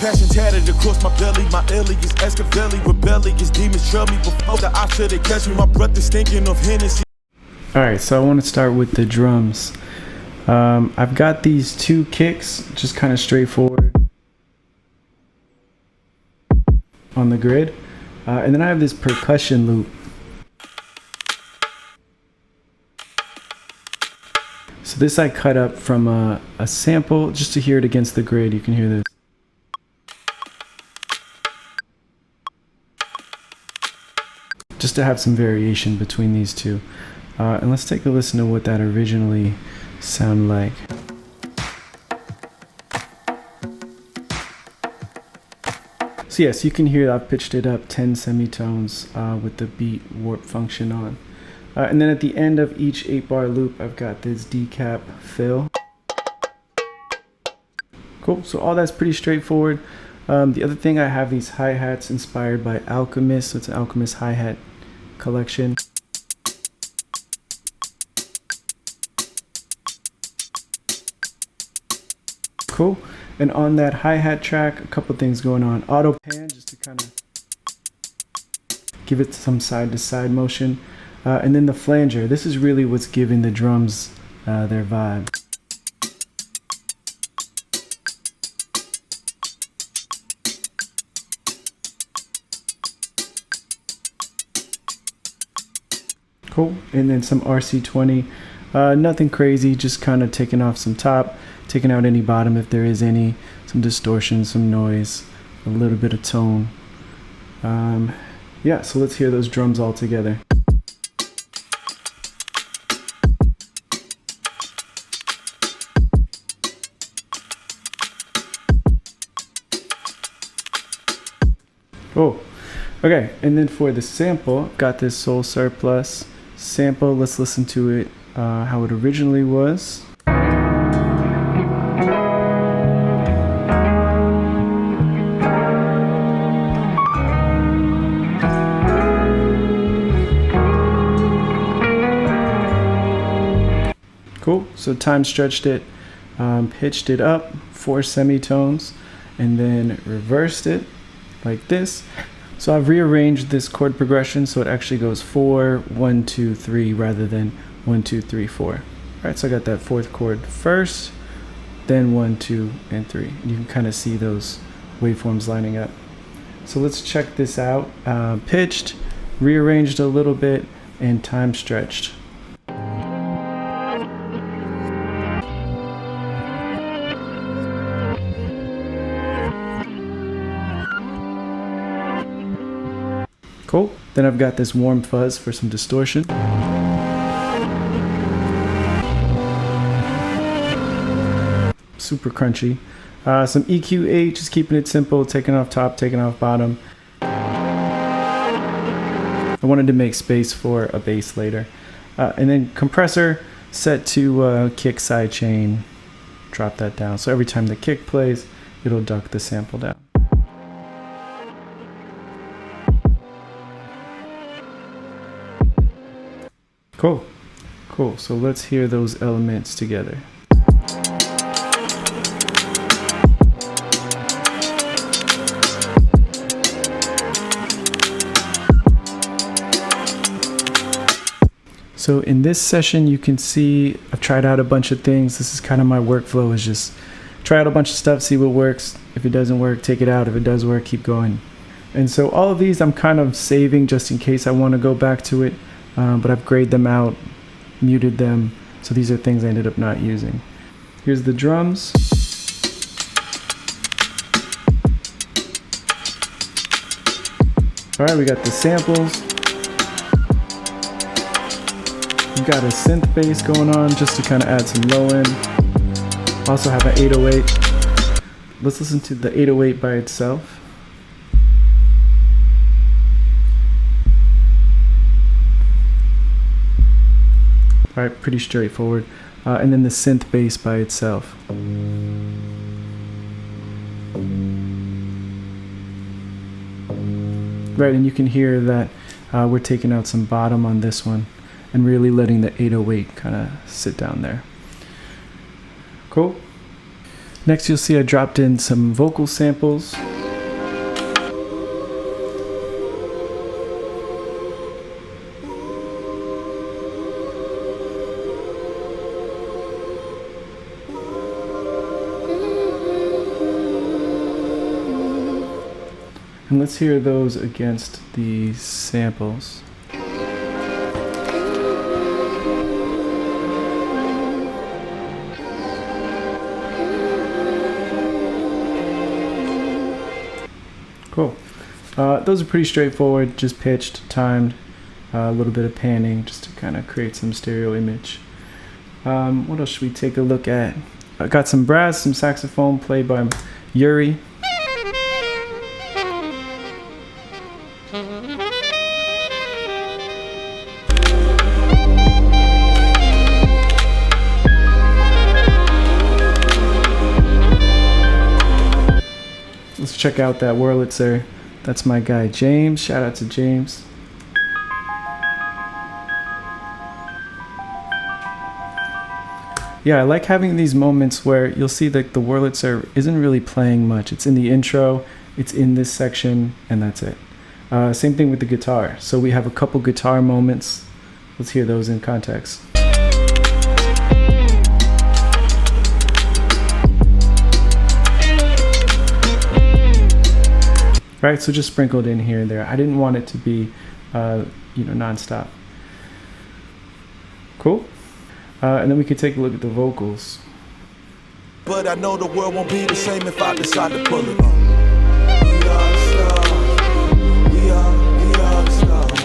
passion tatted across my belly. My alias Escavelli, rebellious demons trail me before the eye till they catch me. My breath is stinking of Hennessy. Alright, so I want to start with the drums. I've got these two kicks, just kind of straightforward on the grid. And then I have this percussion loop. So this I cut up from a sample just to hear it against the grid. You can hear this. Just to have some variation between these two. And let's take a listen to what that originally sounded like. So yes, you can hear I've pitched it up 10 semitones with the beat warp function on. And then at the end of each 8-bar loop, I've got this decap fill. Cool, so all that's pretty straightforward. The other thing, I have these hi-hats inspired by Alchemist. So it's an Alchemist hi-hat collection. Cool. And on that hi-hat track, a couple things going on. Auto pan, just to kind of give it some side-to-side motion. And then the flanger. This is really what's giving the drums their vibe. Cool. And then some RC20. Nothing crazy, just kind of taking off some top, taking out any bottom if there is any, some distortion, some noise, a little bit of tone. Yeah, so let's hear those drums all together. Oh, okay, and then for the sample, got this Soul Surplus sample. Let's listen to it how it originally was. Cool, so time stretched it, pitched it up 4 semitones, and then reversed it like this. So I've rearranged this chord progression so it actually goes 4, 1, 2, 3 rather than 1, 2, 3, 4. All right, so I got that 4th chord first, then 1, 2, and 3. You can kind of see those waveforms lining up. So let's check this out. Pitched, rearranged a little bit, and time stretched. Cool. Then I've got this warm fuzz for some distortion. Super crunchy. Some EQ8, just keeping it simple, taking off top, taking off bottom. I wanted to make space for a bass later. And then compressor set to kick sidechain. Drop that down. So every time the kick plays, it'll duck the sample down. Cool, cool. So let's hear those elements together. So in this session, you can see I've tried out a bunch of things. This is kind of my workflow, is just try out a bunch of stuff, see what works. If it doesn't work, take it out. If it does work, keep going. And so all of these I'm kind of saving just in case I want to go back to it. But I've grayed them out, muted them, so these are things I ended up not using. Here's the drums. All right, we got the samples. We've got a synth bass going on just to kind of add some low end. Also have an 808. Let's listen to the 808 by itself. All right, pretty straightforward. And then the synth bass by itself. Right, and you can hear that we're taking out some bottom on this one and really letting the 808 kind of sit down there. Cool. Next, you'll see I dropped in some vocal samples. And let's hear those against the samples. Cool. Those are pretty straightforward, just pitched, timed, a little bit of panning just to kind of create some stereo image. What else should we take a look at? I got some brass, some saxophone played by Yuri. Let's check out that Wurlitzer. That's my guy James. Shout out to James. Yeah, I like having these moments where you'll see that the Wurlitzer isn't really playing much. It's in the intro, it's in this section, and that's it. Same thing with the guitar. So we have a couple guitar moments. Let's hear those in context. Right, so just sprinkled in here and there. I didn't want it to be, nonstop. Cool. And then we can take a look at the vocals. But I know the world won't be the same if I decide to pull it on. We are the stars. We are the stars.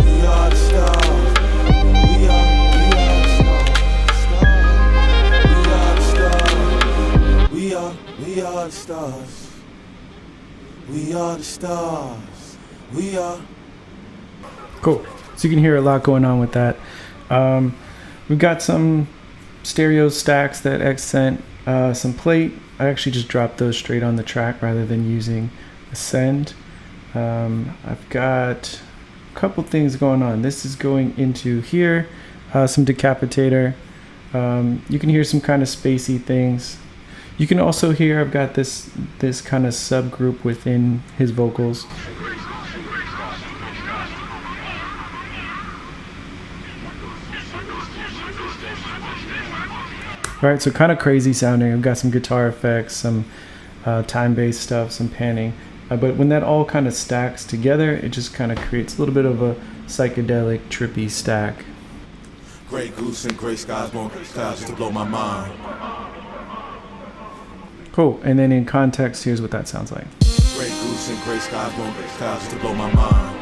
We are the stars. We are the stars. We are the stars. We are. Cool. So you can hear a lot going on with that. We've got some stereo stacks that X sent, some plate. I actually just dropped those straight on the track rather than using a send. I've got a couple things going on. This is going into here, some decapitator. You can hear some kind of spacey things. You can also hear I've got this kind of subgroup within his vocals. All right, so kind of crazy sounding. I've got some guitar effects, some time-based stuff, some panning. But when that all kind of stacks together, it just kind of creates a little bit of a psychedelic, trippy stack. Gray goose and gray skies won't clouds to blow my mind. Cool, and then in context, here's what that sounds like. Gray goose and gray skies won't clouds to blow my mind.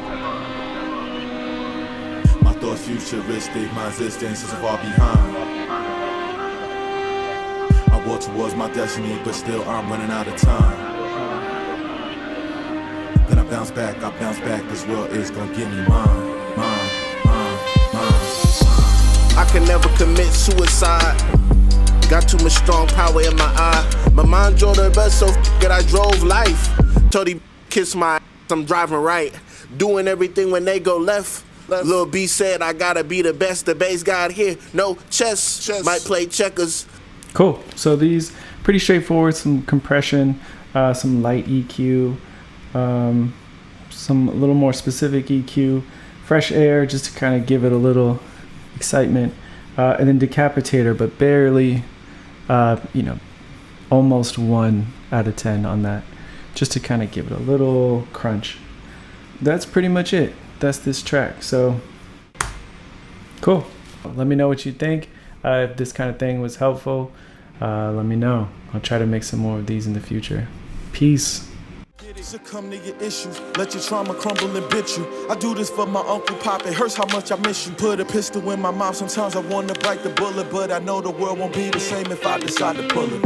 My thoughts futuristic, my existence is far behind. I walk towards my destiny, but still I'm running out of time. Then I bounce back, this world is gonna give me mine. I can never commit suicide. Got too much strong power in my eye. My mind drove the best, so that I drove life. Told he kiss my ass, I'm driving right. Doing everything when they go left. Lil B said I gotta be the best, the bass god here. No chess. Might play checkers. Cool, so these pretty straightforward, some compression, some light EQ, some a little more specific EQ, fresh air just to kind of give it a little excitement, and then decapitator, but barely, almost 1 out of 10 on that, just to kind of give it a little crunch. That's pretty much it. That's this track. So cool. Let me know what you think. If this kind of thing was helpful, let me know. I'll try to make some more of these in the future. Peace. Succumb to your issues, let your trauma crumble and bit you. I do this for my Uncle Pop, it hurts how much I miss you. Put a pistol in my mouth, sometimes I want to bite the bullet, but I know the world won't be the same if I decide to pull it.